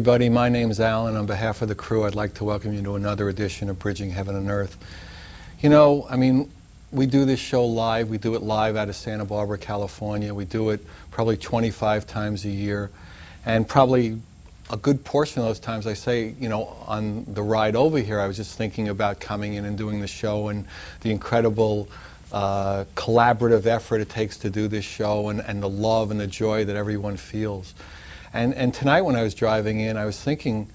everybody. My name's Alan. On behalf of the crew, I'd like to welcome you to another edition of Bridging Heaven and Earth. You know, I mean, we do this show live. We do it live out of Santa Barbara, California. We do it probably 25 times a year. And probably a good portion of those times, I say, you know, on the ride over here, I was just thinking about coming in and doing the show and the incredible collaborative effort it takes to do this show, and the love and the joy that everyone feels. And tonight when I was driving in, I was thinking,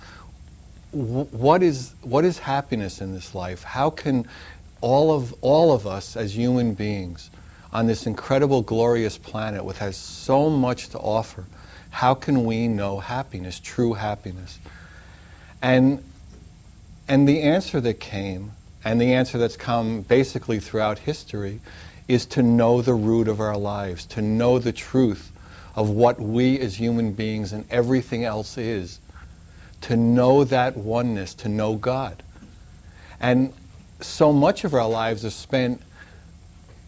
what is happiness in this life? How can all of us as human beings on this incredible, glorious planet which has so much to offer, how can we know happiness, true happiness? And the answer that came, and the answer that's come basically throughout history, is to know the root of our lives, to know the truth of what we as human beings and everything else is, to know that oneness, to know God. And so much of our lives are spent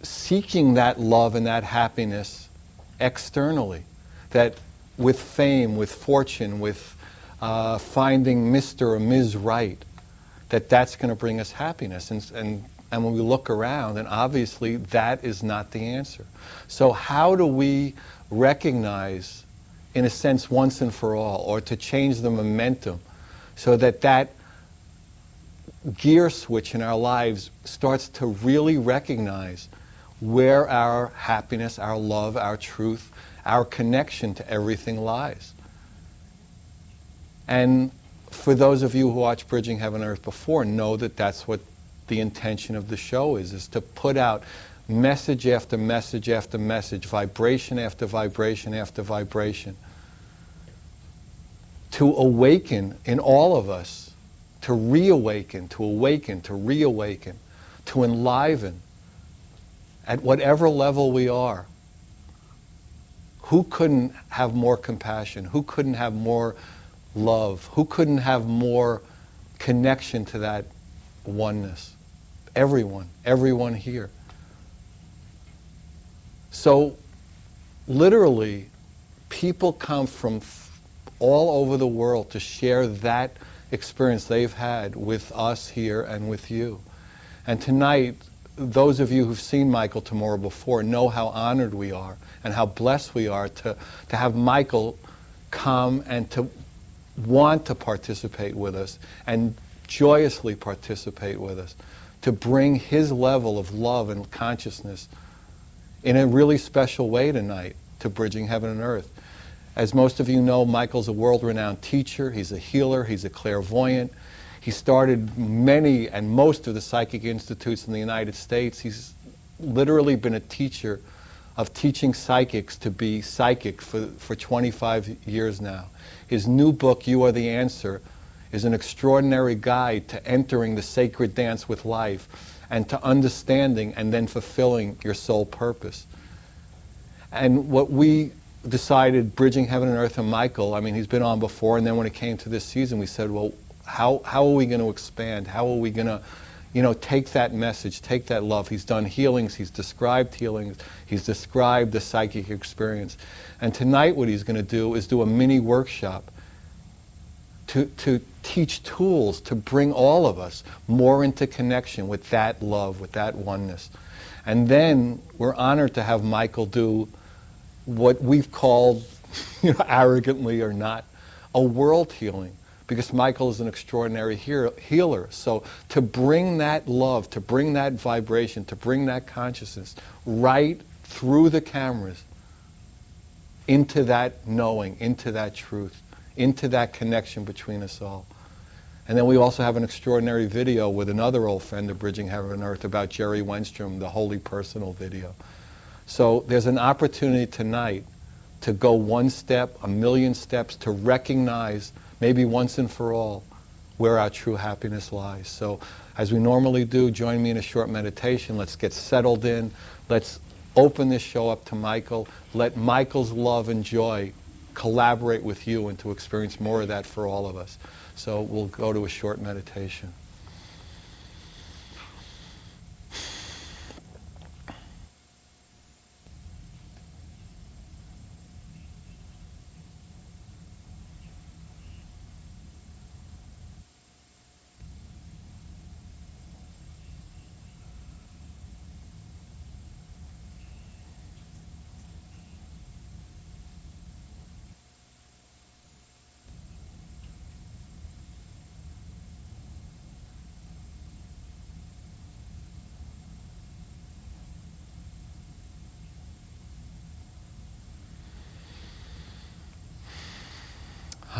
seeking that love and that happiness externally, that with fame, with fortune, with finding Mr. or Ms. Right, that's going to bring us happiness. And when we look around, and obviously that is not the answer. So how do we recognize, in a sense, once and for all, or to change the momentum so that gear switch in our lives starts to really recognize where our happiness, our love, our truth, our connection to everything lies? And for those of you who watched Bridging Heaven and Earth before, know that that's what the intention of the show is to put out message after message after message, vibration after vibration after vibration, to awaken in all of us, to reawaken, to awaken, to reawaken, to enliven at whatever level we are. Who couldn't have more compassion? Who couldn't have more love? Who couldn't have more connection to that oneness? Everyone here. So literally, people come from all over the world to share that experience they've had with us here and with you. And tonight, those of you who've seen Michael Tamura before know how honored we are and how blessed we are to have Michael come and to want to participate with us and joyously participate with us, to bring his level of love and consciousness in a really special way tonight to Bridging Heaven and Earth. As most of you know, Michael's a world-renowned teacher. He's a healer. He's a clairvoyant. He started many and most of the psychic institutes in the United States. He's literally been a teacher of teaching psychics to be psychic for 25 years now. His new book, You Are the Answer, is an extraordinary guide to entering the sacred dance with life and to understanding and then fulfilling your soul purpose. And what we decided, Bridging Heaven and Earth and Michael, I mean, he's been on before, and then when it came to this season, we said, well, how are we going to expand? How are we going to, you know, take that message, take that love? He's done healings, he's described healings, he's described the psychic experience. And tonight what he's going to do is do a mini workshop to teach tools to bring all of us more into connection with that love, with that oneness. And then we're honored to have Michael do what we've called, you know, arrogantly or not, a world healing, because Michael is an extraordinary healer. So to bring that love, to bring that vibration, to bring that consciousness right through the cameras into that knowing, into that truth, into that connection between us all. And then we also have an extraordinary video with another old friend of Bridging Heaven and Earth about Jerry Wennstrom, the Holy Personal video. So there's an opportunity tonight to go one step, a million steps, to recognize, maybe once and for all, where our true happiness lies. So as we normally do, join me in a short meditation. Let's get settled in. Let's open this show up to Michael. Let Michael's love and joy collaborate with you and to experience more of that for all of us. So we'll go to a short meditation.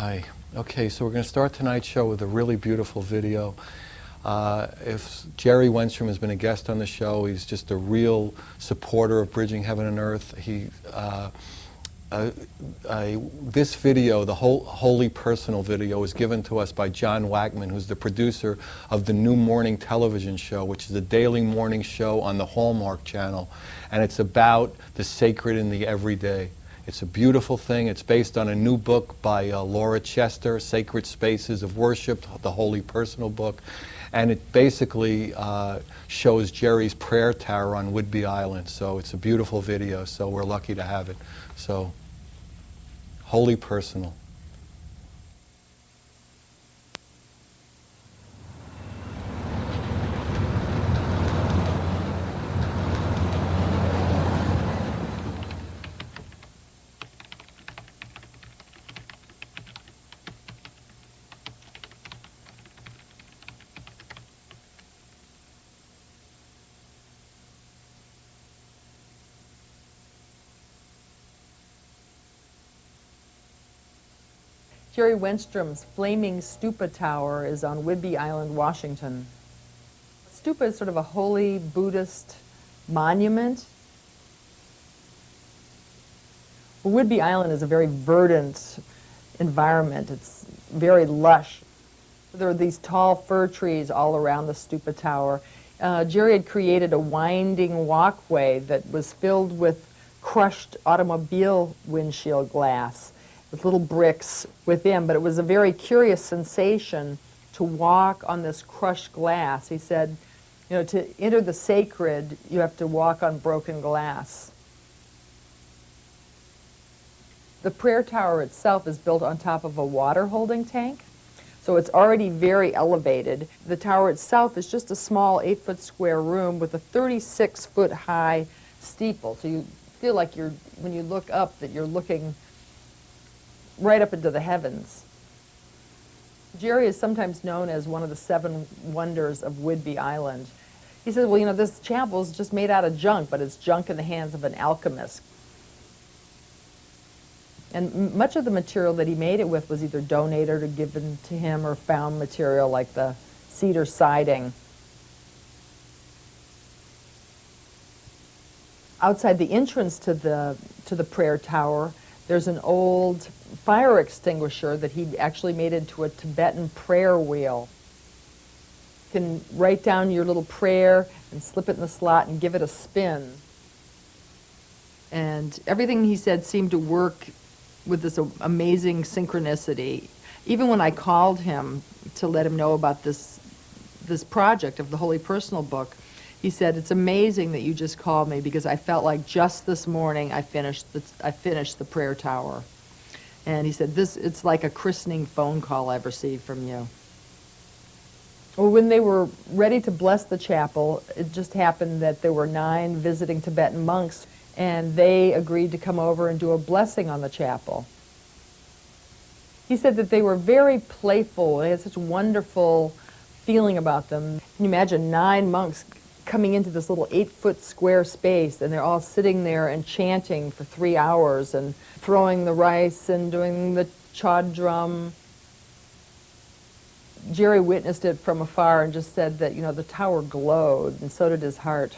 Hi. Okay, so we're going to start tonight's show with a really beautiful video. If Jerry Wennstrom has been a guest on the show, he's just a real supporter of Bridging Heaven and Earth. This video, the whole Holy Personal video, was given to us by John Wackman, who's the producer of the New Morning television show, which is a daily morning show on the Hallmark Channel, and it's about the sacred in the everyday. It's a beautiful thing. It's based on a new book by Laura Chester, Sacred Spaces of Worship, the Holy Personal book. And it basically shows Jerry's prayer tower on Whidbey Island. So it's a beautiful video, so we're lucky to have it. So, Holy Personal. Jerry Wennstrom's flaming stupa tower is on Whidbey Island, Washington. Stupa is sort of a holy Buddhist monument. Well, Whidbey Island is a very verdant environment. It's very lush. There are these tall fir trees all around the stupa tower. Jerry had created a winding walkway that was filled with crushed automobile windshield glass, with little bricks within, but it was a very curious sensation to walk on this crushed glass. He said, you know, to enter the sacred, you have to walk on broken glass. The prayer tower itself is built on top of a water holding tank, so it's already very elevated. The tower itself is just a small 8-foot square room with a 36-foot high steeple, so you feel like when you look up, that you're looking right up into the heavens. Jerry is sometimes known as one of the 7 wonders of Whidbey Island. He says, well, you know, this chapel is just made out of junk, but it's junk in the hands of an alchemist. And much of the material that he made it with was either donated or given to him or found material like the cedar siding. Outside the entrance to the prayer tower, there's an old fire extinguisher that he actually made into a Tibetan prayer wheel. You can write down your little prayer and slip it in the slot and give it a spin. And everything he said seemed to work with this amazing synchronicity. Even when I called him to let him know about this project of the Holy Personal book, he said, it's amazing that you just called me because I felt like just this morning I finished the prayer tower. And he said, it's like a christening phone call I received from you. Well, when they were ready to bless the chapel, it just happened that there were 9 visiting Tibetan monks, and they agreed to come over and do a blessing on the chapel. He said that they were very playful. They had such a wonderful feeling about them. Can you imagine 9 monks coming into this little 8-foot square space, and they're all sitting there and chanting for 3 hours and throwing the rice and doing the chod drum. Jerry witnessed it from afar and just said that, you know, the tower glowed, and so did his heart.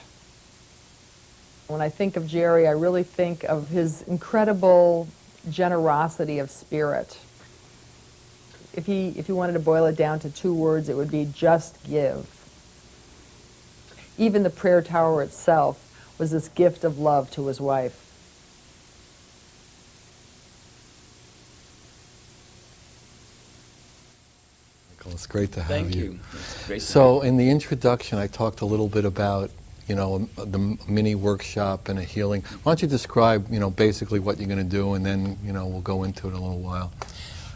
When I think of Jerry, I really think of his incredible generosity of spirit. If he wanted to boil it down to 2 words, it would be just give. Even the prayer tower itself was this gift of love to his wife. Michael, it's great to have Thank you. you. It's great So in the introduction, I talked a little bit about, you know, the mini workshop and a healing. Why don't you describe, you know, basically what you're going to do, and then, you know, we'll go into it in a little while.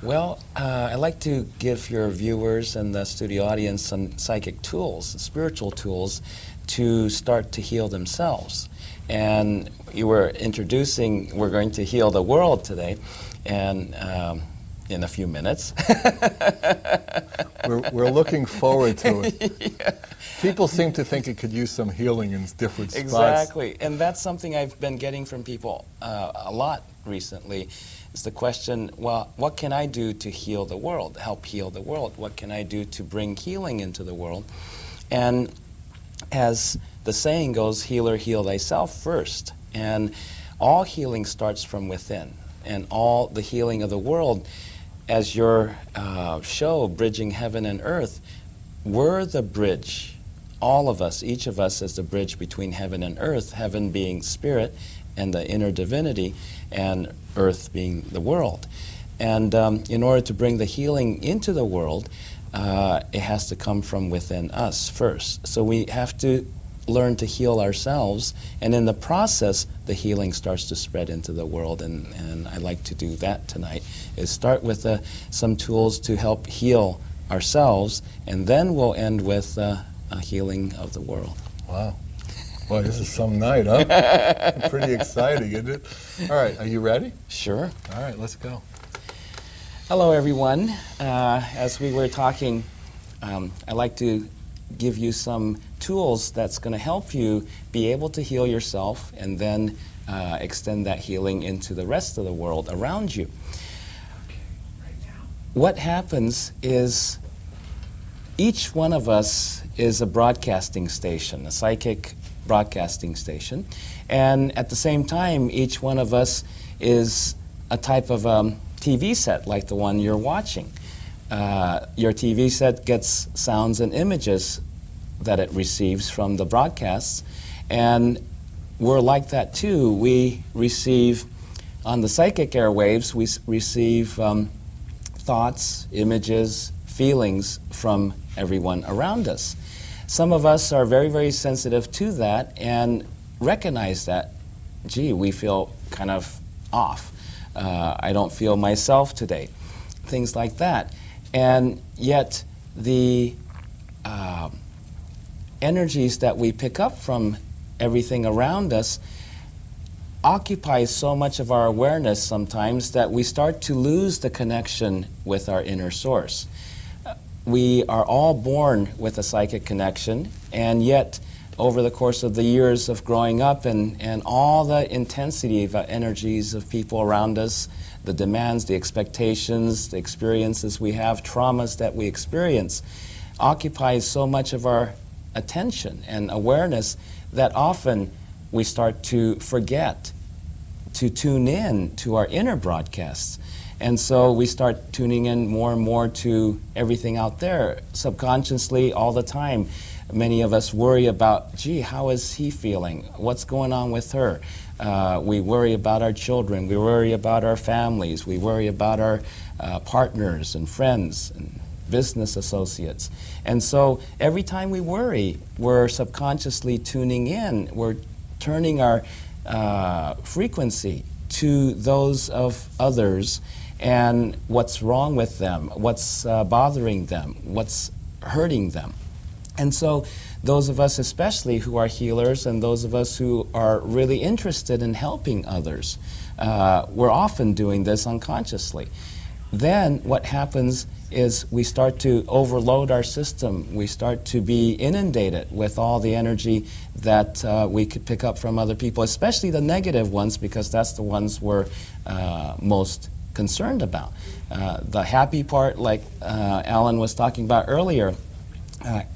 Well, I'd like to give your viewers and the studio audience some psychic tools, spiritual tools, to start to heal themselves. And you were introducing, we're going to heal the world today, and in a few minutes. We're looking forward to it. Yeah. People seem to think it could use some healing in different spots. Exactly, and that's something I've been getting from people a lot recently is the question, well, what can I do to heal the world, help heal the world? What can I do to bring healing into the world? And as the saying goes, healer, heal thyself first. And all healing starts from within. And all the healing of the world, as your show, Bridging Heaven and Earth, we're the bridge. All of us, each of us is the bridge between heaven and earth, heaven being spirit and the inner divinity, and earth being the world. And in order to bring the healing into the world, it has to come from within us first. So we have to learn to heal ourselves, and in the process, the healing starts to spread into the world. And I like to do that tonight, is start with some tools to help heal ourselves, and then we'll end with a healing of the world. Wow. Boy, this is some night, huh? Pretty exciting, isn't it? All right, are you ready? Sure. All right, let's go. Hello, everyone. As we were talking, I'd like to give you some tools that's going to help you be able to heal yourself and then extend that healing into the rest of the world around you. What happens is each one of us is a broadcasting station, a psychic broadcasting station, and at the same time, each one of us is a type of TV set like the one you're watching. Your TV set gets sounds and images that it receives from the broadcasts, and we're like that too. We receive, on the psychic airwaves, we receive thoughts, images, feelings from everyone around us. Some of us are very, very sensitive to that and recognize that, gee, we feel kind of off. I don't feel myself today. Things like that. And yet the energies that we pick up from everything around us occupy so much of our awareness sometimes that we start to lose the connection with our inner source. We are all born with a psychic connection, and yet over the course of the years of growing up and all the intensity of energies of people around us, the demands, the expectations, the experiences we have, traumas that we experience, occupies so much of our attention and awareness that often we start to forget to tune in to our inner broadcasts. And so we start tuning in more and more to everything out there, subconsciously all the time. Many of us worry about, gee, how is he feeling? What's going on with her? We worry about our children. We worry about our families. We worry about our partners and friends and business associates. And so every time we worry, we're subconsciously tuning in. We're turning our frequency to those of others and what's wrong with them, what's bothering them, what's hurting them. And so those of us especially who are healers and those of us who are really interested in helping others, we're often doing this unconsciously. Then what happens is we start to overload our system. We start to be inundated with all the energy that we could pick up from other people, especially the negative ones, because that's the ones we're most concerned about. The happy part, like Alan was talking about earlier,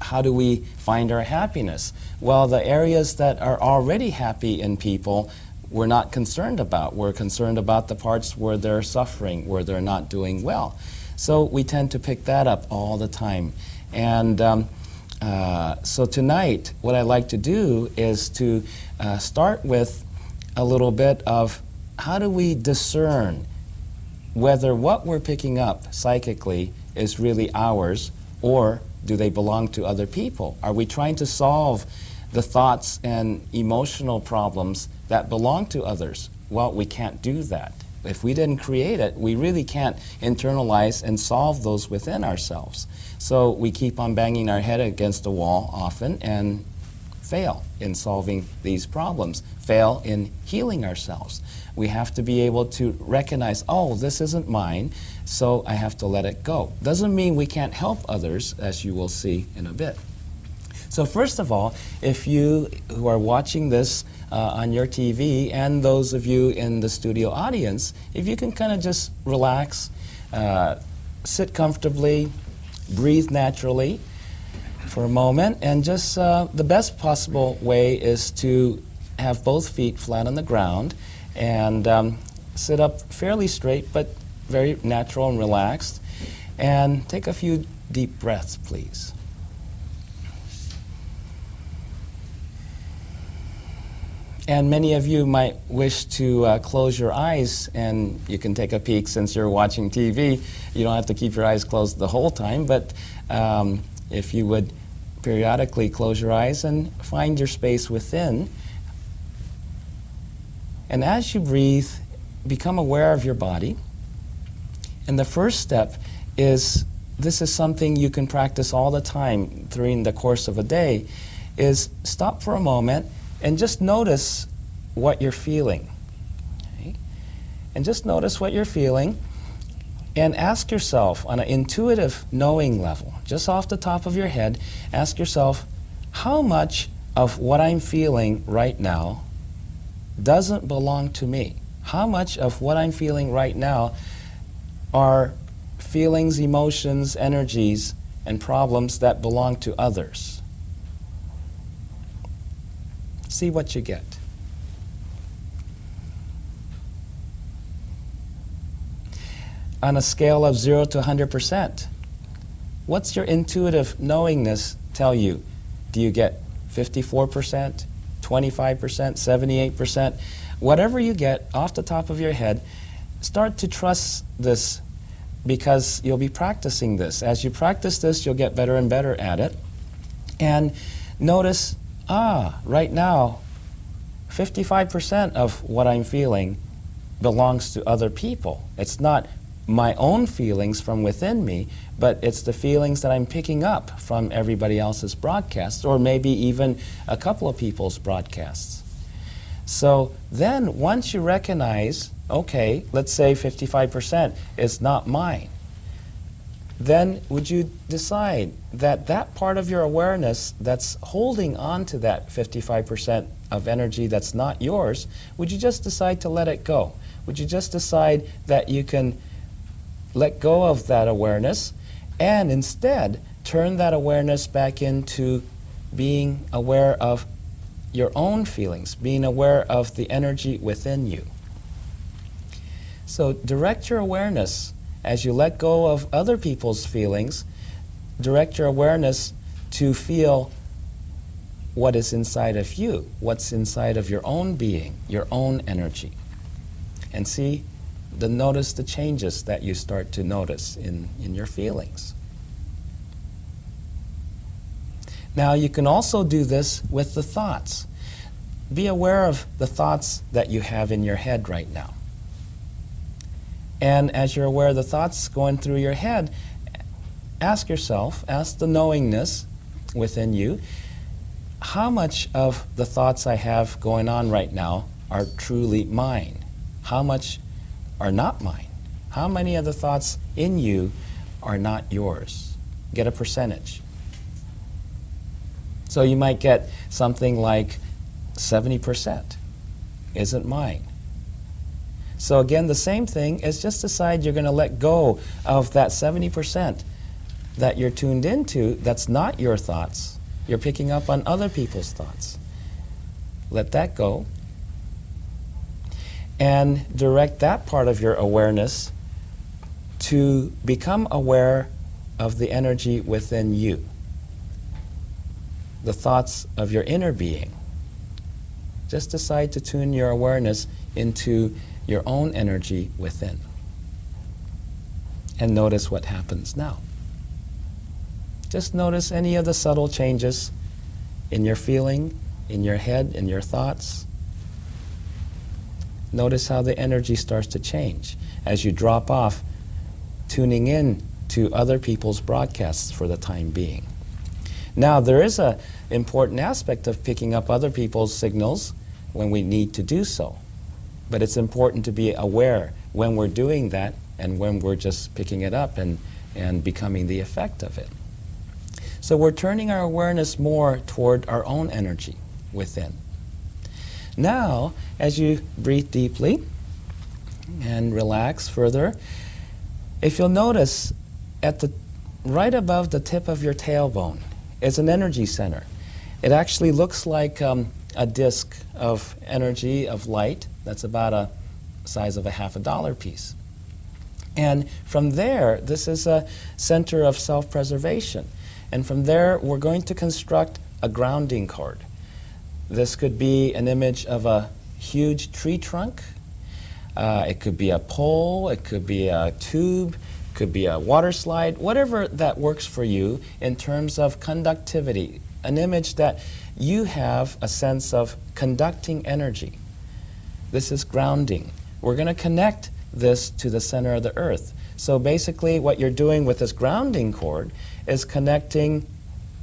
how do we find our happiness? Well, the areas that are already happy in people, we're not concerned about. We're concerned about the parts where they're suffering, where they're not doing well. So we tend to pick that up all the time. And so tonight, what I like to do is to start with a little bit of how do we discern whether what we're picking up psychically is really ours, or do they belong to other people? Are we trying to solve the thoughts and emotional problems that belong to others? Well, we can't do that. If we didn't create it, we really can't internalize and solve those within ourselves. So we keep on banging our head against the wall often and fail in solving these problems, fail in healing ourselves. We have to be able to recognize, oh, this isn't mine, so I have to let it go. Doesn't mean we can't help others, as you will see in a bit. So first of all, if you who are watching this on your TV and those of you in the studio audience, if you can kind of just relax, sit comfortably, breathe naturally for a moment, and just the best possible way is to have both feet flat on the ground and sit up fairly straight but very natural and relaxed, and take a few deep breaths, please. And many of you might wish to close your eyes, and you can take a peek since you're watching TV. You don't have to keep your eyes closed the whole time, but if you would periodically close your eyes and find your space within. And as you breathe, become aware of your body. And the first step is, this is something you can practice all the time during the course of a day, is stop for a moment and just notice what you're feeling. Okay? And just notice what you're feeling and ask yourself on an intuitive knowing level, just off the top of your head, ask yourself, how much of what I'm feeling right now doesn't belong to me? How much of what I'm feeling right now are feelings, emotions, energies, and problems that belong to others? See what you get. On a scale of 0 to 100%, what's your intuitive knowingness tell you? Do you get 54%, 25%, 78%? Whatever you get off the top of your head, start to trust this, because you'll be practicing this. As you practice this, you'll get better and better at it. And notice, right now, 55% of what I'm feeling belongs to other people. It's not my own feelings from within me, but it's the feelings that I'm picking up from everybody else's broadcasts, or maybe even a couple of people's broadcasts. So then, once you recognize, okay, let's say 55% is not mine, then would you decide that that part of your awareness that's holding on to that 55% of energy that's not yours, would you just decide to let it go? Would you just decide that you can let go of that awareness and instead turn that awareness back into being aware of your own feelings, being aware of the energy within you? So direct your awareness as you let go of other people's feelings, direct your awareness to feel what is inside of you, what's inside of your own being, your own energy. And notice the changes that you start to notice in your feelings. Now you can also do this with the thoughts. Be aware of the thoughts that you have in your head right now. And as you're aware of the thoughts going through your head, ask yourself, ask the knowingness within you, how much of the thoughts I have going on right now are truly mine? How much are not mine? How many of the thoughts in you are not yours? Get a percentage. So you might get something like 70% isn't mine. So again, the same thing is just decide you're going to let go of that 70% that you're tuned into that's not your thoughts. You're picking up on other people's thoughts. Let that go. And direct that part of your awareness to become aware of the energy within you, the thoughts of your inner being. Just decide to tune your awareness into your own energy within. And notice what happens now. Just notice any of the subtle changes in your feeling, in your head, in your thoughts. Notice how the energy starts to change as you drop off tuning in to other people's broadcasts for the time being. Now, there is an important aspect of picking up other people's signals when we need to do so. But it's important to be aware when we're doing that and when we're just picking it up and becoming the effect of it. So we're turning our awareness more toward our own energy within. Now, as you breathe deeply and relax further, if you'll notice, right above the tip of your tailbone is an energy center. It actually looks like a disc of energy, of light, that's about a size of a $50 piece. And from there, this is a center of self-preservation. And from there, we're going to construct a grounding cord. This could be an image of a huge tree trunk. It could be a pole. It could be a tube. It could be a water slide. Whatever that works for you in terms of conductivity. An image that you have a sense of conducting energy. This is grounding. We're going to connect this to the center of the earth. So basically what you're doing with this grounding cord is connecting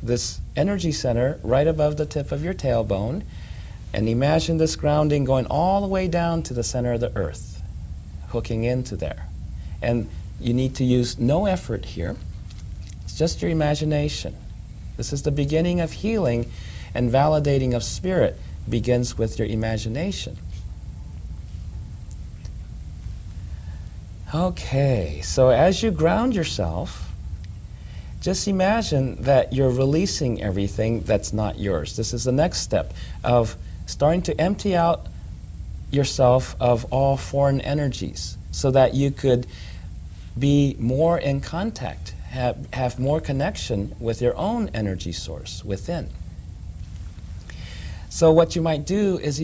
this energy center right above the tip of your tailbone, and imagine this grounding going all the way down to the center of the earth, hooking into there. And you need to use no effort here. It's just your imagination. This is the beginning of healing, and validating of spirit begins with your imagination. Okay, so as you ground yourself, just imagine that you're releasing everything that's not yours. This is the next step of starting to empty out yourself of all foreign energies so that you could be more in contact, have more connection with your own energy source within. So what you might do is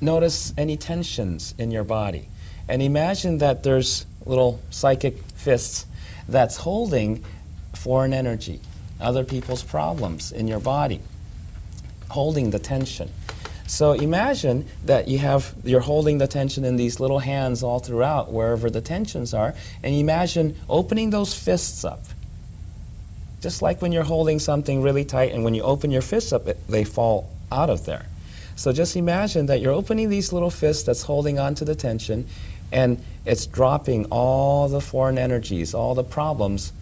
notice any tensions in your body. And imagine that there's little psychic fists that's holding foreign energy, other people's problems in your body, holding the tension. So imagine that you're holding the tension in these little hands all throughout, wherever the tensions are, and imagine opening those fists up. Just like when you're holding something really tight, and when you open your fists up, they fall out of there. So just imagine that you're opening these little fists that's holding on to the tension, and it's dropping all the foreign energies, all the problems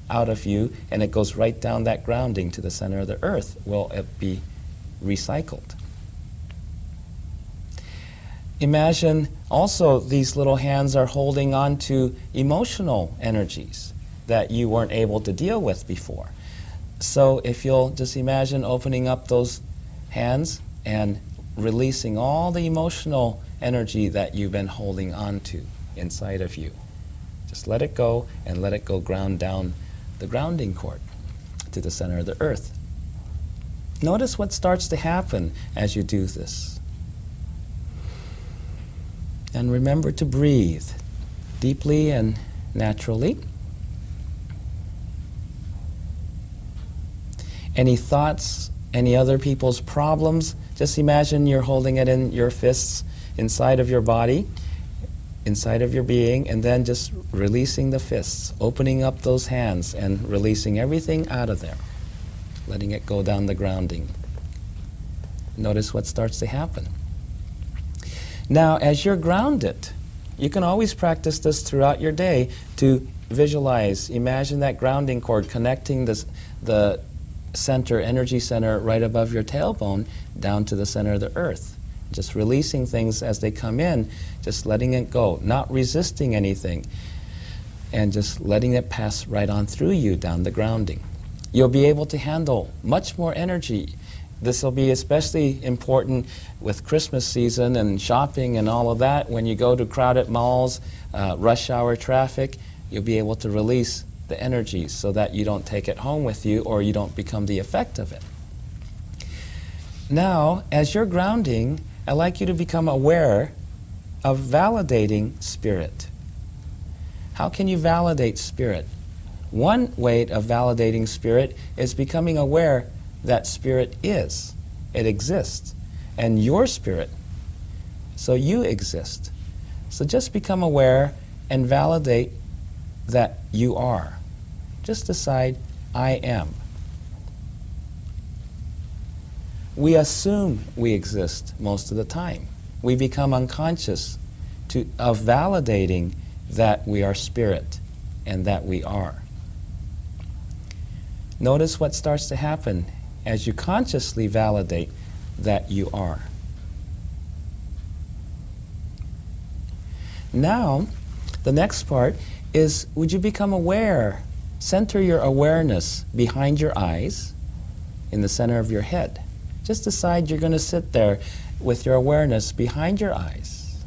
out of you, and it goes right down that grounding to the center of the earth. Will it be recycled? Imagine also these little hands are holding on to emotional energies that you weren't able to deal with before. So if you'll just imagine opening up those hands and releasing all the emotional energy that you've been holding on to inside of you. Just let it go, and let it go ground down the grounding cord to the center of the earth. Notice what starts to happen as you do this. And remember to breathe deeply and naturally. Any thoughts, any other people's problems, just imagine you're holding it in your fists inside of your body, inside of your being, and then just releasing the fists, opening up those hands and releasing everything out of there, letting it go down the grounding. Notice what starts to happen. Now, as you're grounded, you can always practice this throughout your day to visualize, imagine that grounding cord connecting the center, energy center right above your tailbone down to the center of the earth. Just releasing things as they come in, just letting it go, not resisting anything, and just letting it pass right on through you down the grounding. You'll be able to handle much more energy. This will be especially important with Christmas season and shopping and all of that. When you go to crowded malls, rush hour traffic, you'll be able to release the energy so that you don't take it home with you or you don't become the effect of it. Now, as you're grounding, I'd like you to become aware of validating spirit. How can you validate spirit? One way of validating spirit is becoming aware that spirit is. It exists. And your spirit. So you exist. So just become aware and validate that you are. Just decide, I am. We assume we exist most of the time. We become unconscious of validating that we are spirit and that we are. Notice what starts to happen as you consciously validate that you are. Now, the next part is, would you become aware? Center your awareness behind your eyes, in the center of your head. Just decide you're going to sit there with your awareness behind your eyes.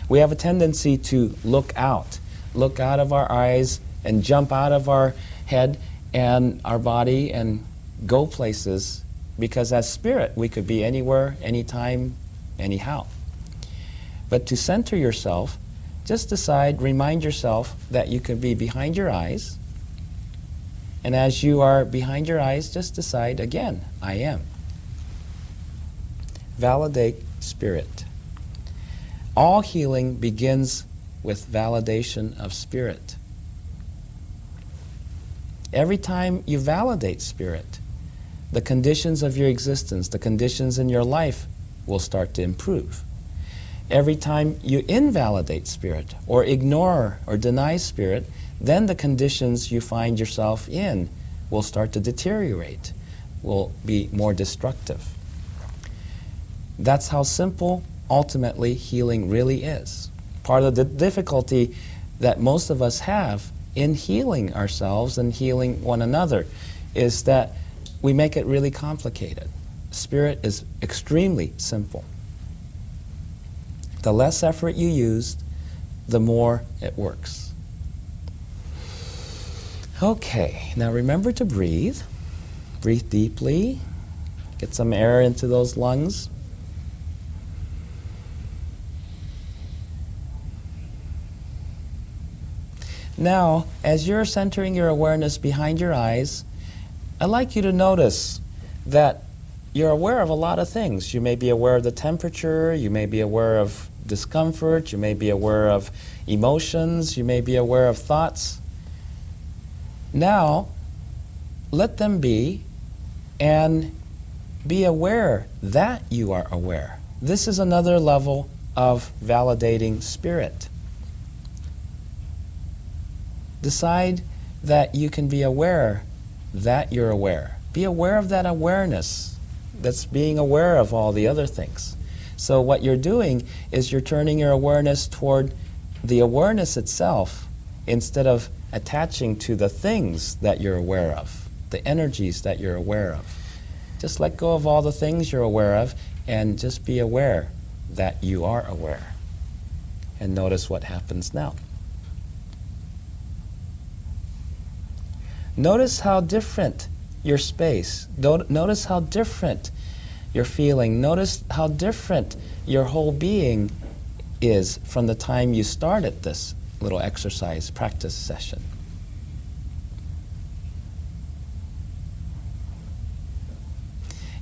We have a tendency to look out of our eyes and jump out of our head and our body and go places, because as spirit we could be anywhere, anytime, anyhow. But to center yourself, just decide, remind yourself that you can be behind your eyes. And as you are behind your eyes, just decide again, I am. Validate spirit. All healing begins with validation of spirit. Every time you validate spirit, the conditions of your existence, the conditions in your life will start to improve. Every time you invalidate spirit or ignore or deny spirit, then the conditions you find yourself in will start to deteriorate, will be more destructive. That's how simple, ultimately, healing really is. Part of the difficulty that most of us have in healing ourselves and healing one another is that we make it really complicated. Spirit is extremely simple. The less effort you use, the more it works. Okay, now remember to breathe. Breathe deeply. Get some air into those lungs. Now, as you're centering your awareness behind your eyes, I'd like you to notice that you're aware of a lot of things. You may be aware of the temperature, you may be aware of discomfort, you may be aware of emotions, you may be aware of thoughts. Now, let them be, and be aware that you are aware. This is another level of validating spirit. Decide that you can be aware that you're aware. Be aware of that awareness that's being aware of all the other things. So what you're doing is you're turning your awareness toward the awareness itself instead of attaching to the things that you're aware of, the energies that you're aware of. Just let go of all the things you're aware of and just be aware that you are aware. And notice what happens now. Notice how different your space, notice how different you're feeling, notice how different your whole being is from the time you started this little exercise practice session.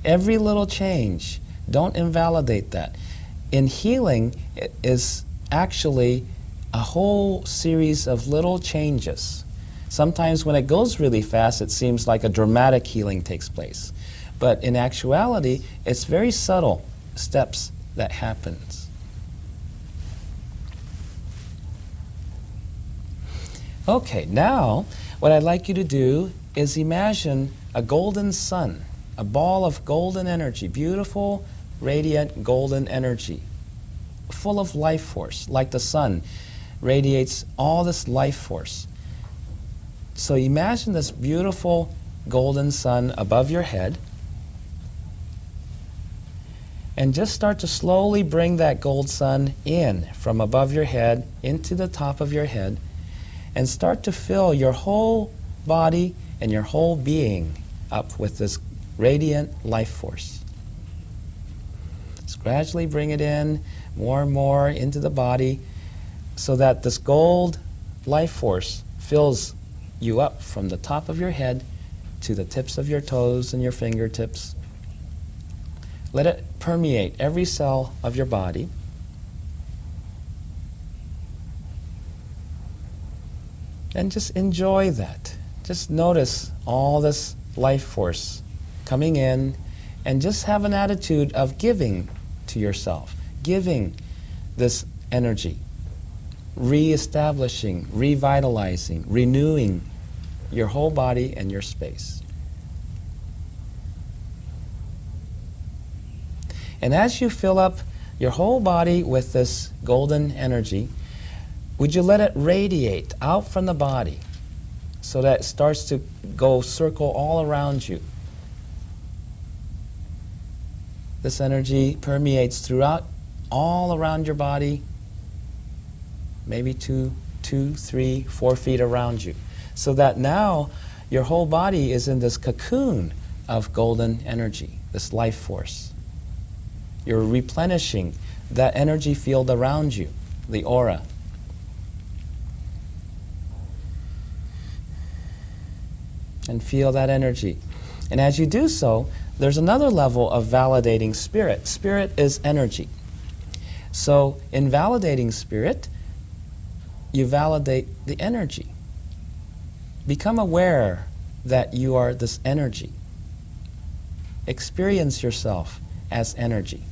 Every little change, don't invalidate that. In healing, it is actually a whole series of little changes. Sometimes when it goes really fast, it seems like a dramatic healing takes place. But in actuality, it's very subtle steps that happens. Okay, now what I'd like you to do is imagine a golden sun, a ball of golden energy, beautiful, radiant golden energy, full of life force, like the sun radiates all this life force. So imagine this beautiful golden sun above your head, and just start to slowly bring that gold sun in from above your head into the top of your head, and start to fill your whole body and your whole being up with this radiant life force. Just gradually bring it in more and more into the body so that this gold life force fills you up from the top of your head to the tips of your toes and your fingertips. Let it permeate every cell of your body. And just enjoy that. Just notice all this life force coming in, and just have an attitude of giving to yourself, giving this energy, re-establishing, revitalizing, renewing your whole body and your space. And as you fill up your whole body with this golden energy, would you let it radiate out from the body so that it starts to go circle all around you? This energy permeates throughout, all around your body, maybe 2, 3, 4 feet around you. So that now your whole body is in this cocoon of golden energy, this life force. You're replenishing that energy field around you, the aura. And feel that energy. And as you do so, there's another level of validating spirit. Spirit is energy. So in validating spirit, you validate the energy. Become aware that you are this energy. Experience yourself as energy.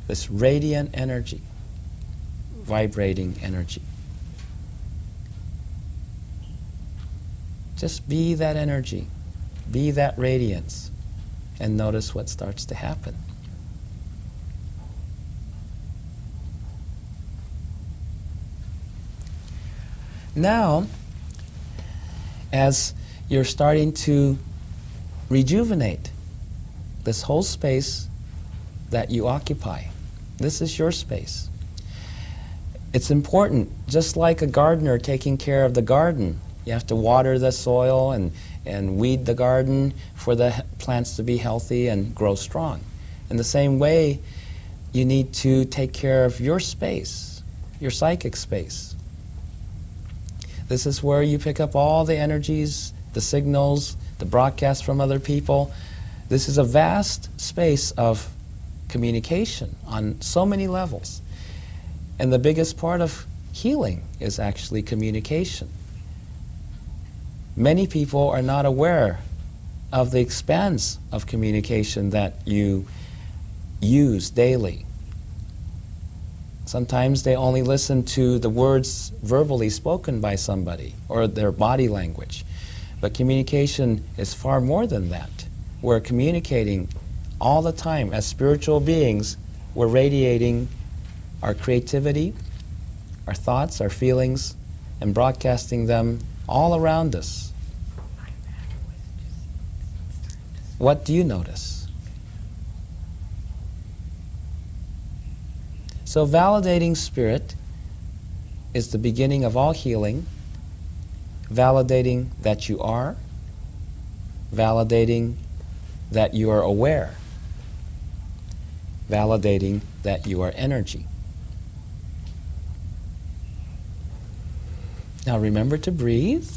This radiant energy, vibrating energy. Just be that energy, be that radiance, and notice what starts to happen. Now, as you're starting to rejuvenate this whole space that you occupy, this is your space. It's important, just like a gardener taking care of the garden. You have to water the soil and weed the garden for the plants to be healthy and grow strong. In the same way, you need to take care of your space, your psychic space. This is where you pick up all the energies, the signals, the broadcasts from other people. This is a vast space of communication on so many levels. And the biggest part of healing is actually communication. Many people are not aware of the expanse of communication that you use daily. Sometimes they only listen to the words verbally spoken by somebody or their body language. But communication is far more than that. We're communicating all the time. As spiritual beings, we're radiating our creativity, our thoughts, our feelings, and broadcasting them all around us. What do you notice? So validating spirit is the beginning of all healing, validating that you are, validating that you are aware, validating that you are energy. Now remember to breathe.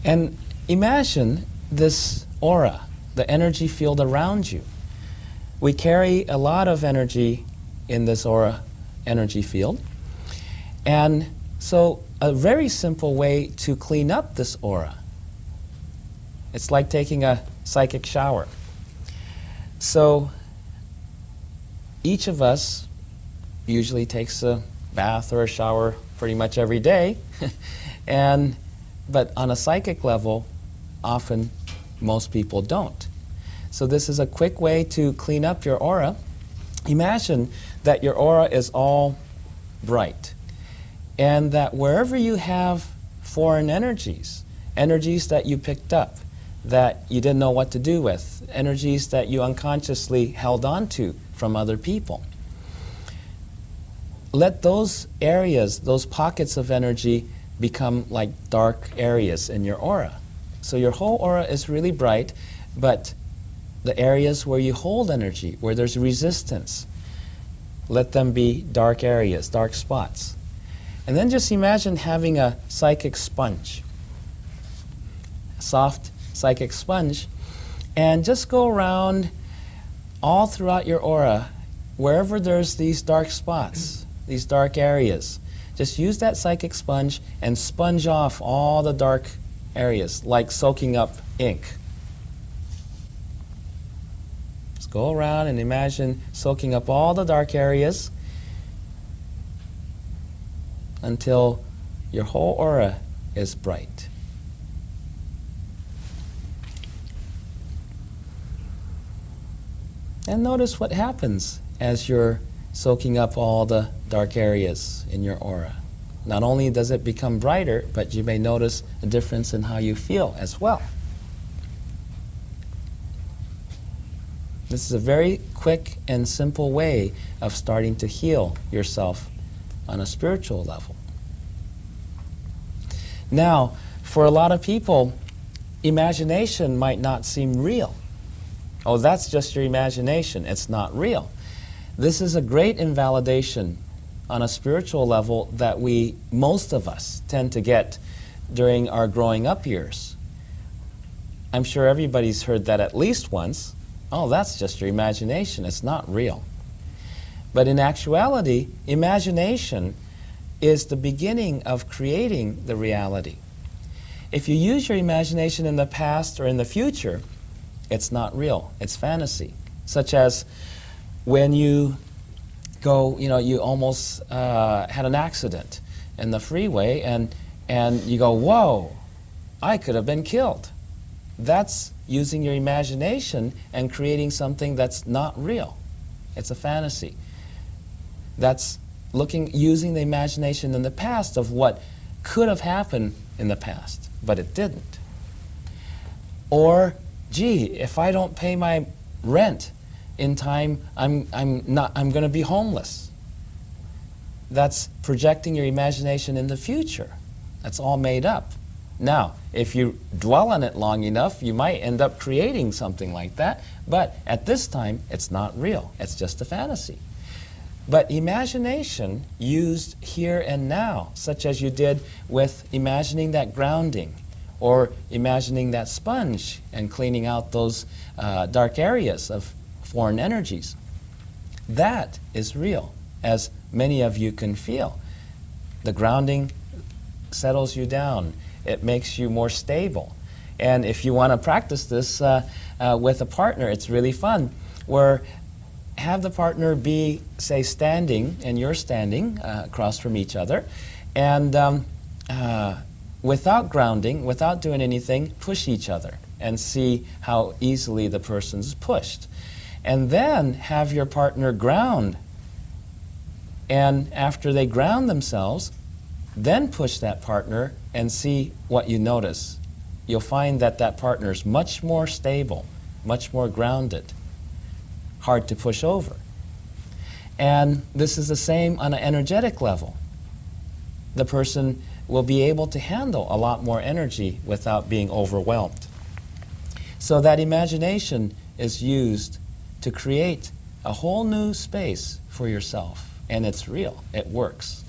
And imagine this aura, the energy field around you. We carry a lot of energy in this aura energy field. And so a very simple way to clean up this aura, it's like taking a psychic shower. So each of us usually takes a bath or a shower pretty much every day. But on a psychic level, often most people don't. So this is a quick way to clean up your aura. Imagine that your aura is all bright, and that wherever you have foreign energies, energies that you picked up, that you didn't know what to do with, energies that you unconsciously held on to from other people, let those areas, those pockets of energy, become like dark areas in your aura. So your whole aura is really bright, but the areas where you hold energy, where there's resistance, let them be dark areas, dark spots. And then just imagine having a psychic sponge, a soft psychic sponge, and just go around all throughout your aura, wherever there's these dark spots, these dark areas. Just use that psychic sponge and sponge off all the dark areas, like soaking up ink. Just go around and imagine soaking up all the dark areas until Your whole aura is bright. And notice what happens as you're soaking up all the dark areas in your aura. Not only does it become brighter, but you may notice a difference in how you feel as well. This is a very quick and simple way of starting to heal yourself on a spiritual level. Now, for a lot of people, imagination might not seem real. Oh, that's just your imagination. It's not real. This is a great invalidation on a spiritual level that most of us, tend to get during our growing up years. I'm sure everybody's heard that at least once. Oh, that's just your imagination. It's not real. But in actuality, imagination is the beginning of creating the reality. If you use your imagination in the past or in the future, it's not real. It's fantasy. Such as when you go, you almost had an accident in the freeway and you go, whoa, I could have been killed. That's using your imagination and creating something that's not real. It's a fantasy. That's using the imagination in the past of what could have happened in the past, but it didn't. Or, gee, if I don't pay my rent in time, I'm going to be homeless. That's projecting your imagination in the future. That's all made up. Now, if you dwell on it long enough, you might end up creating something like that, but at this time, it's not real. It's just a fantasy. But imagination used here and now, such as you did with imagining that grounding, or imagining that sponge and cleaning out those dark areas of foreign energies, that is real, as many of you can feel. The grounding settles you down. It makes you more stable. And if you want to practice this with a partner, it's really fun, where have the partner be, say, standing, and you're standing across from each other, and without grounding, without doing anything, push each other and see how easily the person's pushed. And then have your partner ground. And after they ground themselves, then push that partner and see what you notice. You'll find that that partner is much more stable, much more grounded, hard to push over. And this is the same on an energetic level. The person will be able to handle a lot more energy without being overwhelmed. So that imagination is used to create a whole new space for yourself. And it's real. It works.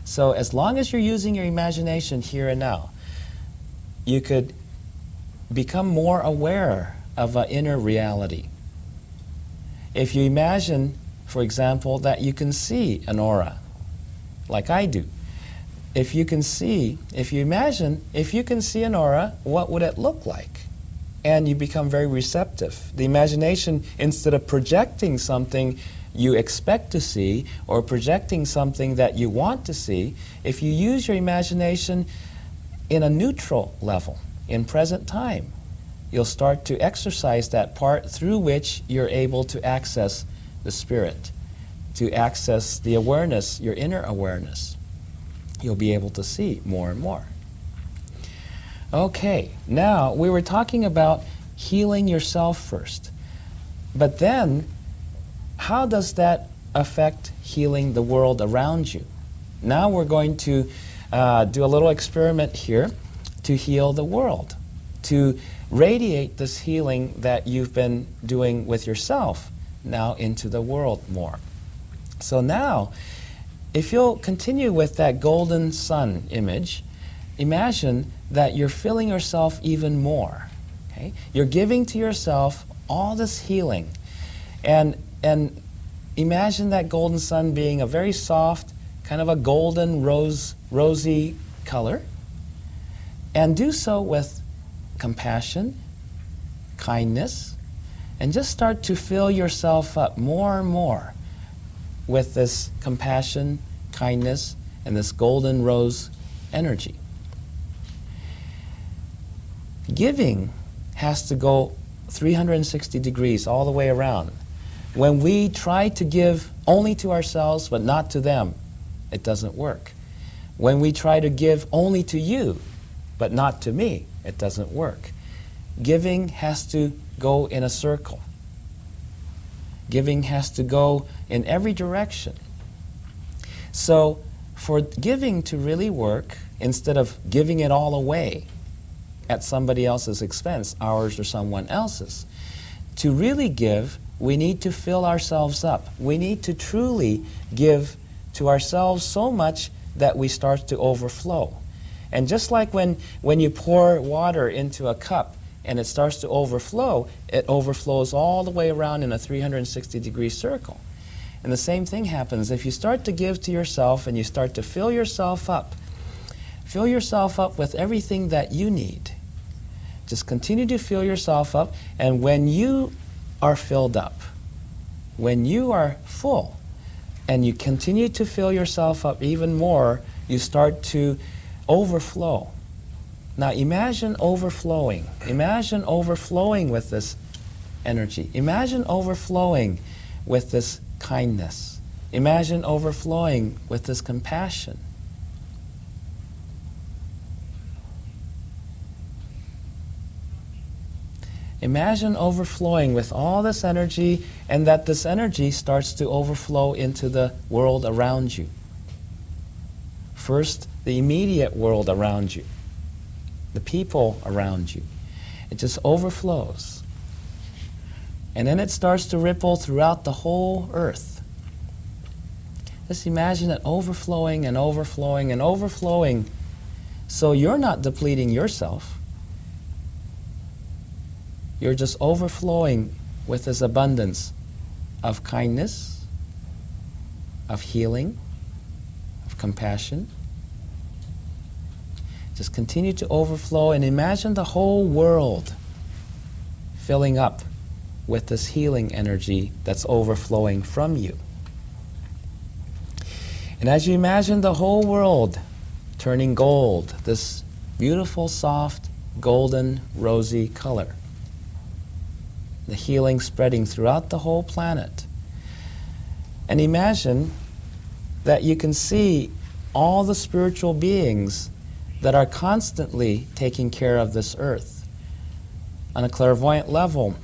So as long as you're using your imagination here and now, you could become more aware of an inner reality. If you imagine, for example, that you can see an aura, like I do. If you imagine, if you can see an aura, what would it look like? And you become very receptive. The imagination, instead of projecting something you expect to see or projecting something that you want to see, if you use your imagination in a neutral level, in present time, you'll start to exercise that part through which you're able to access the spirit, to access the awareness, your inner awareness. You'll be able to see more and more. Okay, now we were talking about healing yourself first. But then, how does that affect healing the world around you? Now we're going to do a little experiment here to heal the world, to radiate this healing that you've been doing with yourself now into the world more. So now, if you'll continue with that golden sun image, imagine that you're filling yourself even more. Okay? You're giving to yourself all this healing. And imagine that golden sun being a very soft, kind of a golden rosy color. And do so with compassion, kindness, and just start to fill yourself up more and more with this compassion, kindness, and this golden rose energy. Giving has to go 360 degrees all the way around. When we try to give only to ourselves but not to them, it doesn't work. When we try to give only to you but not to me, it doesn't work. Giving has to go in a circle. Giving has to go in every direction. So for giving to really work, instead of giving it all away at somebody else's expense, ours or someone else's, to really give, we need to fill ourselves up. We need to truly give to ourselves so much that we start to overflow. And just like when you pour water into a cup and it starts to overflow, it overflows all the way around in a 360-degree circle. And the same thing happens if you start to give to yourself and you start to fill yourself up. Fill yourself up with everything that you need. Just continue to fill yourself up, and when you are filled up, when you are full, and you continue to fill yourself up even more, you start to overflow. Now imagine overflowing. Imagine overflowing with this energy. Imagine overflowing with this kindness. Imagine overflowing with this compassion. Imagine overflowing with all this energy, and that this energy starts to overflow into the world around you. First, the immediate world around you, the people around you. It just overflows. And then it starts to ripple throughout the whole earth. Just imagine it overflowing and overflowing and overflowing, so you're not depleting yourself. You're just overflowing with this abundance of kindness, of healing, of compassion. Just continue to overflow, and imagine the whole world filling up with this healing energy that's overflowing from you. And as you imagine the whole world turning gold, this beautiful, soft, golden, rosy color, the healing spreading throughout the whole planet. And imagine that you can see all the spiritual beings that are constantly taking care of this earth. On a clairvoyant level,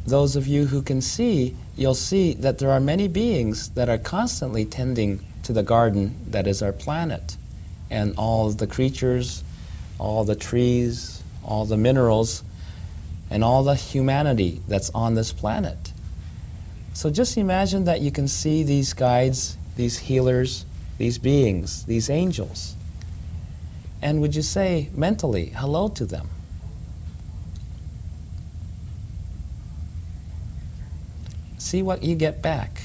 those of you who can see, you'll see that there are many beings that are constantly tending to the garden that is our planet, and all of the creatures, all the trees, all the minerals, and all the humanity that's on this planet. So just imagine that you can see these guides, these healers, these beings, these angels. And would you say mentally hello to them? See what you get back.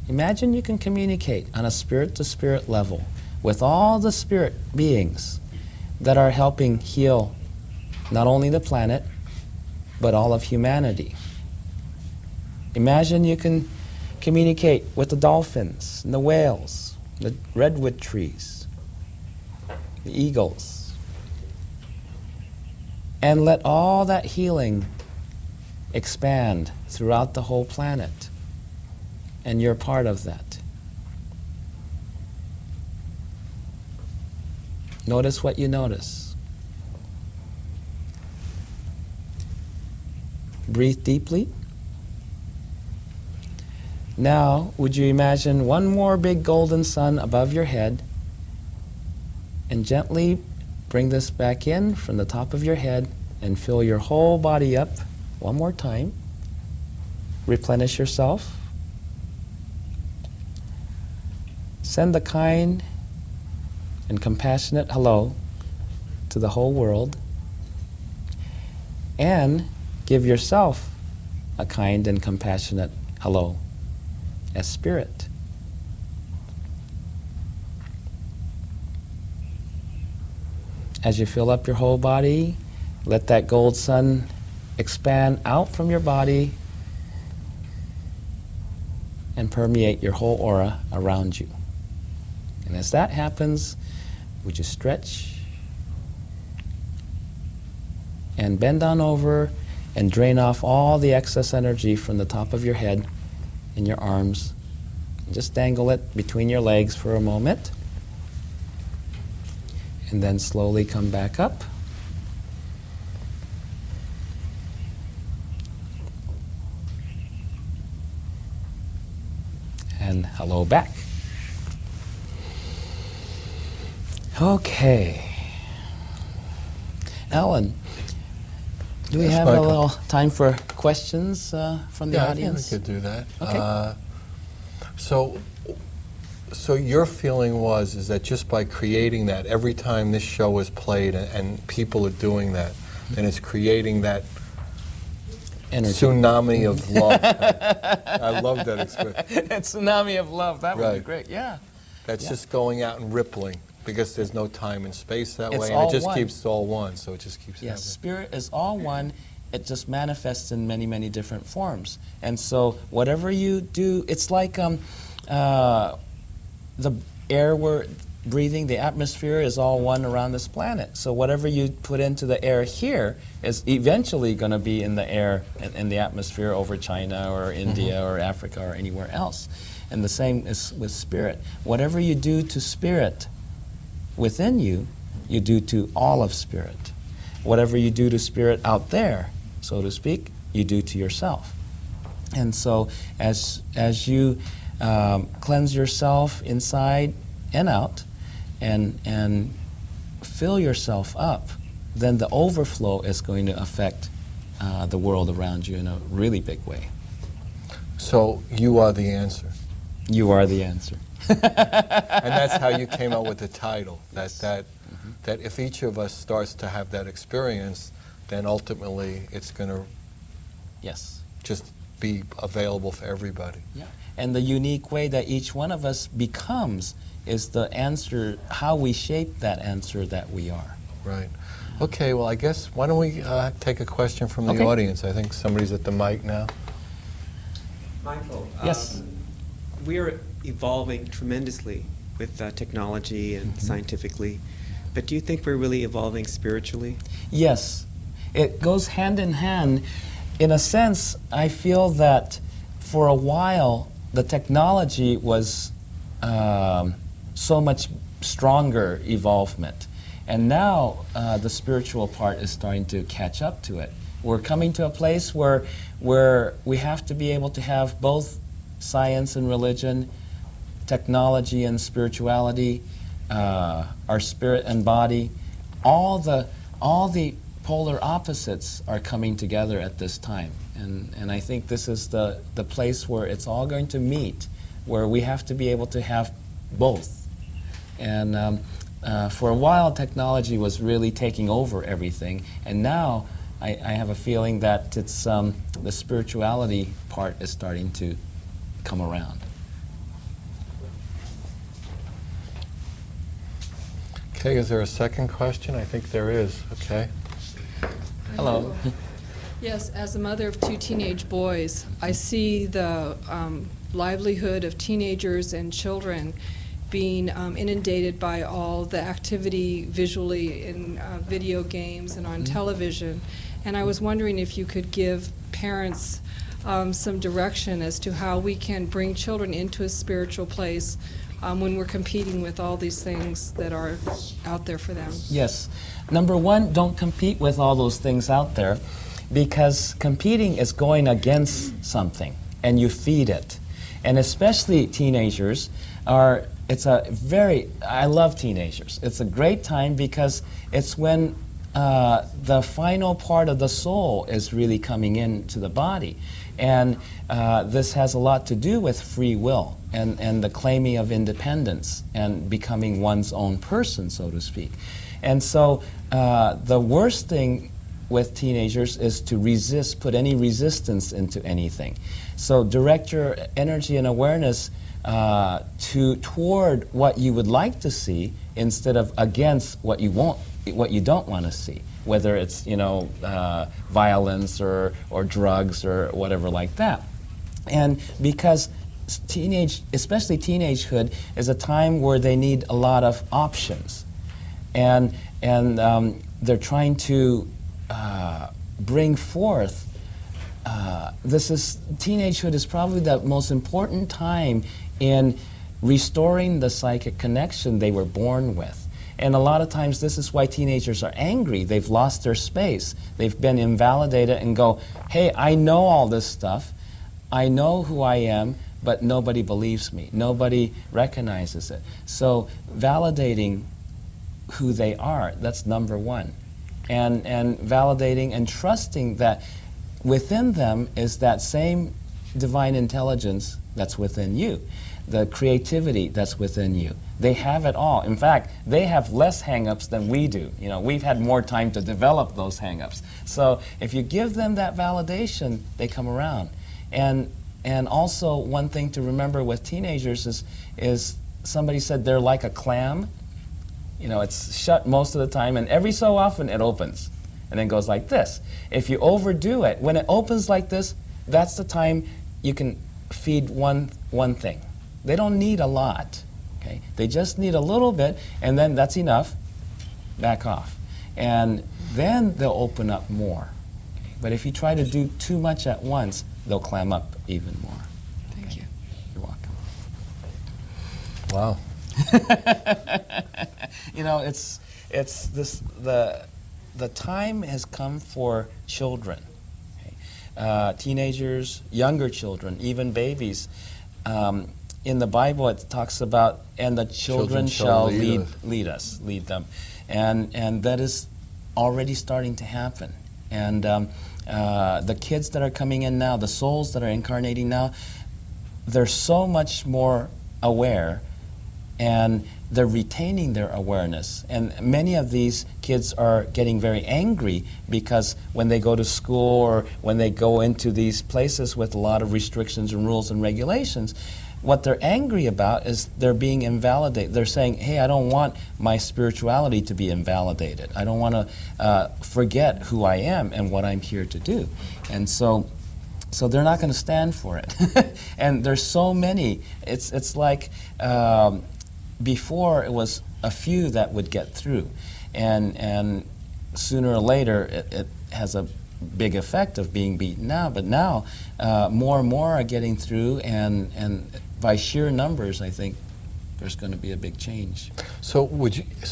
Imagine you can communicate on a spirit-to-spirit level with all the spirit beings that are helping heal not only the planet, but all of humanity. Imagine you can communicate with the dolphins, and the whales, the redwood trees, the eagles, and let all that healing expand throughout the whole planet, and you're part of that. Notice what you notice. Breathe deeply. Now, would you imagine one more big golden sun above your head, and gently bring this back in from the top of your head and fill your whole body up one more time. Replenish yourself. Send a kind and compassionate hello to the whole world, and give yourself a kind and compassionate hello as spirit. As you fill up your whole body, let that gold sun expand out from your body and permeate your whole aura around you. And as that happens, would you stretch and bend on over and drain off all the excess energy from the top of your head in your arms. And just dangle it between your legs for a moment. And then slowly come back up. And hello back. Okay. Ellen, do we Yes, have Michael. a little time for questions from the Yeah, audience? I think we could do that. Okay. So your feeling is that just by creating that, every time this show is played and people are doing that, then it's creating that Energy. tsunami of love. I love that expression. A tsunami of love. That would be Right. great. Yeah. That's Yeah. just going out and rippling because there's no time and space that It's way, and all it just one. keeps all one. So it just keeps Yes, happening. spirit is all one. It just manifests in many, many different forms. And so whatever you do, it's like the air we're breathing, the atmosphere is all one around this planet. So whatever you put into the air here is eventually going to be in the air and in the atmosphere over China or India or Africa or anywhere else. And the same is with spirit. Whatever you do to spirit within you, you do to all of spirit. Whatever you do to spirit out there, so to speak, you do to yourself. And so as you cleanse yourself inside and out and fill yourself up, then the overflow is going to affect the world around you in a really big way. So you are the answer. You are the answer. And that's how you came up with the title, Yes. that if each of us starts to have that experience, then ultimately it's going to Yes. just be available for everybody. Yeah. And the unique way that each one of us becomes is the answer, how we shape that answer that we are. Right. Okay, well, I guess, why don't we take a question from the Okay. audience? I think somebody's at the mic now. Michael, Yes. we are evolving tremendously with technology and scientifically, but do you think we're really evolving spiritually? Yes. It goes hand in hand. In a sense, I feel that for a while, the technology was so much stronger evolvement. And now the spiritual part is starting to catch up to it. We're coming to a place where we have to be able to have both science and religion, technology and spirituality, our spirit and body. All the polar opposites are coming together at this time. And I think this is the place where it's all going to meet, where we have to be able to have both. And for a while, technology was really taking over everything. And now I have a feeling that it's the spirituality part is starting to come around. Okay, is there a second question? I think there is. Okay. Hello. Yes, as a mother of two teenage boys, I see the livelihood of teenagers and children being inundated by all the activity visually in video games and on television. And I was wondering if you could give parents some direction as to how we can bring children into a spiritual place when we're competing with all these things that are out there for them. Yes. Number one, don't compete with all those things out there, because competing is going against something, and you feed it. And especially teenagers I love teenagers. It's a great time because it's when the final part of the soul is really coming into the body. And this has a lot to do with free will and the claiming of independence and becoming one's own person, so to speak. And so the worst thing with teenagers is to resist, put any resistance into anything. So direct your energy and awareness toward what you would like to see instead of against what you don't want to see, whether it's violence or drugs or whatever like that. And because teenage, especially teenagehood, is a time where they need a lot of options, and they're trying to bring forth. Teenagehood is probably the most important time in restoring the psychic connection they were born with. And a lot of times this is why teenagers are angry. They've lost their space. They've been invalidated and go, hey, I know all this stuff. I know who I am, but nobody believes me. Nobody recognizes it. So validating who they are, that's number one. And validating and trusting that within them is that same divine intelligence that's within you, the creativity that's within you. They have it all. In fact, they have less hang-ups than we do. You know, we've had more time to develop those hang-ups. So if you give them that validation, they come around. And also one thing to remember with teenagers is somebody said they're like a clam. You know, it's shut most of the time, and every so often it opens, and then goes like this. If you overdo it, when it opens like this, that's the time you can feed one thing. They don't need a lot, okay? They just need a little bit, and then that's enough. Back off. And then they'll open up more. Okay? But if you try to do too much at once, they'll clam up even more. Thank you. You're welcome. Wow. You know, it's this the time has come for children, okay? Teenagers, younger children, even babies. In the Bible, it talks about, and the children shall lead them, and that is already starting to happen. And the kids that are coming in now, the souls that are incarnating now, they're so much more aware, and they're retaining their awareness. And many of these kids are getting very angry because when they go to school or when they go into these places with a lot of restrictions and rules and regulations, what they're angry about is they're being invalidated. They're saying, hey, I don't want my spirituality to be invalidated. I don't want to forget who I am and what I'm here to do. And so they're not going to stand for it. And there's so many. It's like before it was a few that would get through, and sooner or later it has a big effect of being beaten out. But now more and more are getting through, and by sheer numbers, I think there's going to be a big change. So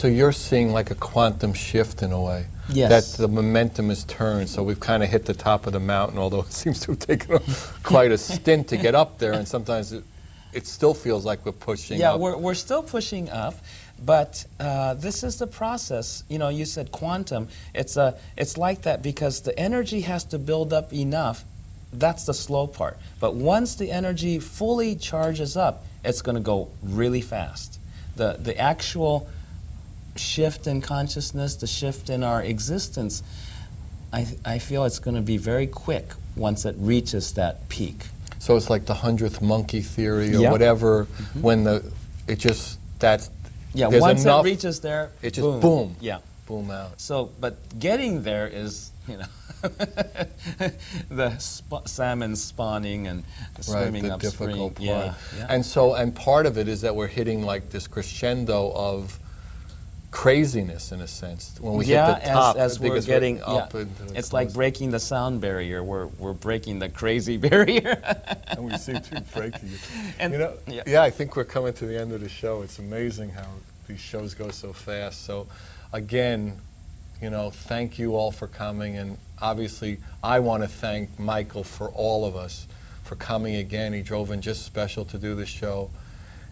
you're seeing like a quantum shift in a way? Yes. That the momentum is turned, so we've kind of hit the top of the mountain, although it seems to have taken quite a stint to get up there, and sometimes it still feels like we're pushing up. Yeah, we're still pushing up, but this is the process. You know, you said quantum. It's like that because the energy has to build up enough. That's the slow part. But once the energy fully charges up, it's going to go really fast. The actual shift in consciousness, the shift in our existence, I feel it's going to be very quick once it reaches that peak. So it's like the 100th monkey theory or Yep. whatever, Mm-hmm. when there's once enough, it reaches there, it just boom. Yeah. Boom out. So, but getting there is, you know, the salmon spawning and swimming the upstream. difficult part. Yeah, yeah. And part of it is that we're hitting like this crescendo of craziness in a sense. When we hit the top, as we're because getting up into the it's like cosmos. breaking the sound barrier. We're breaking the crazy barrier. And we seem to be breaking it. And- You know, yeah. I think we're coming to the end of the show. It's amazing how these shows go so fast. So, again, you know, thank you all for coming. And obviously, I want to thank Michael for all of us for coming again. He drove in just special to do this show.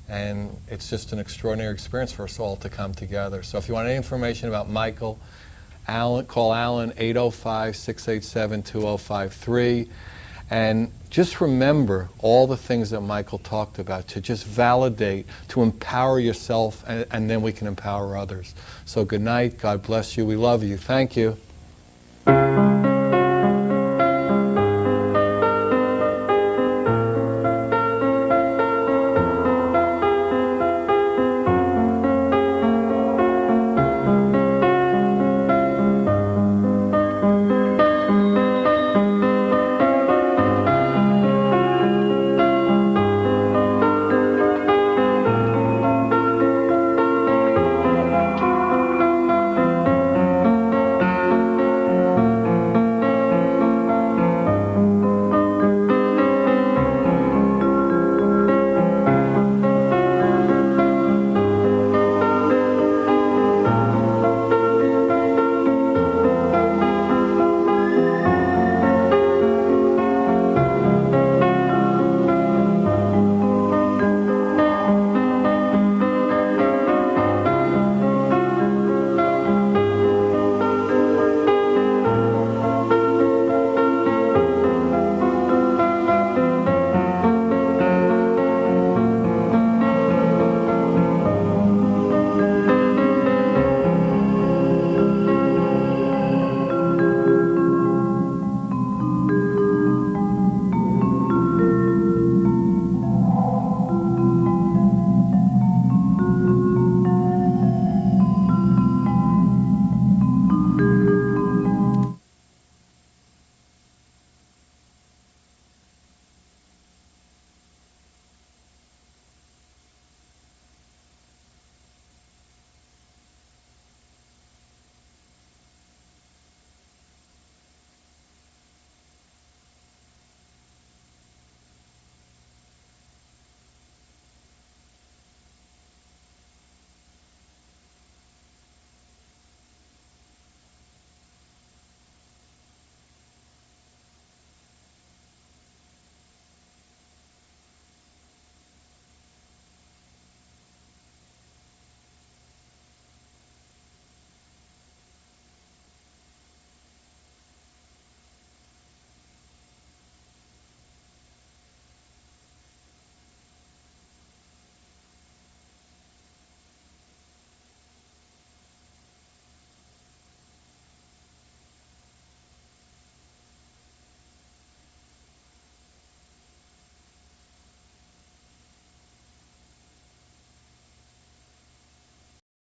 And it's just an extraordinary experience for us all to come together. So if you want any information about Michael, call Alan, 805-687-2053. And just remember all the things that Michael talked about, to just validate, to empower yourself, and then we can empower others. So good night. God bless you. We love you. Thank you.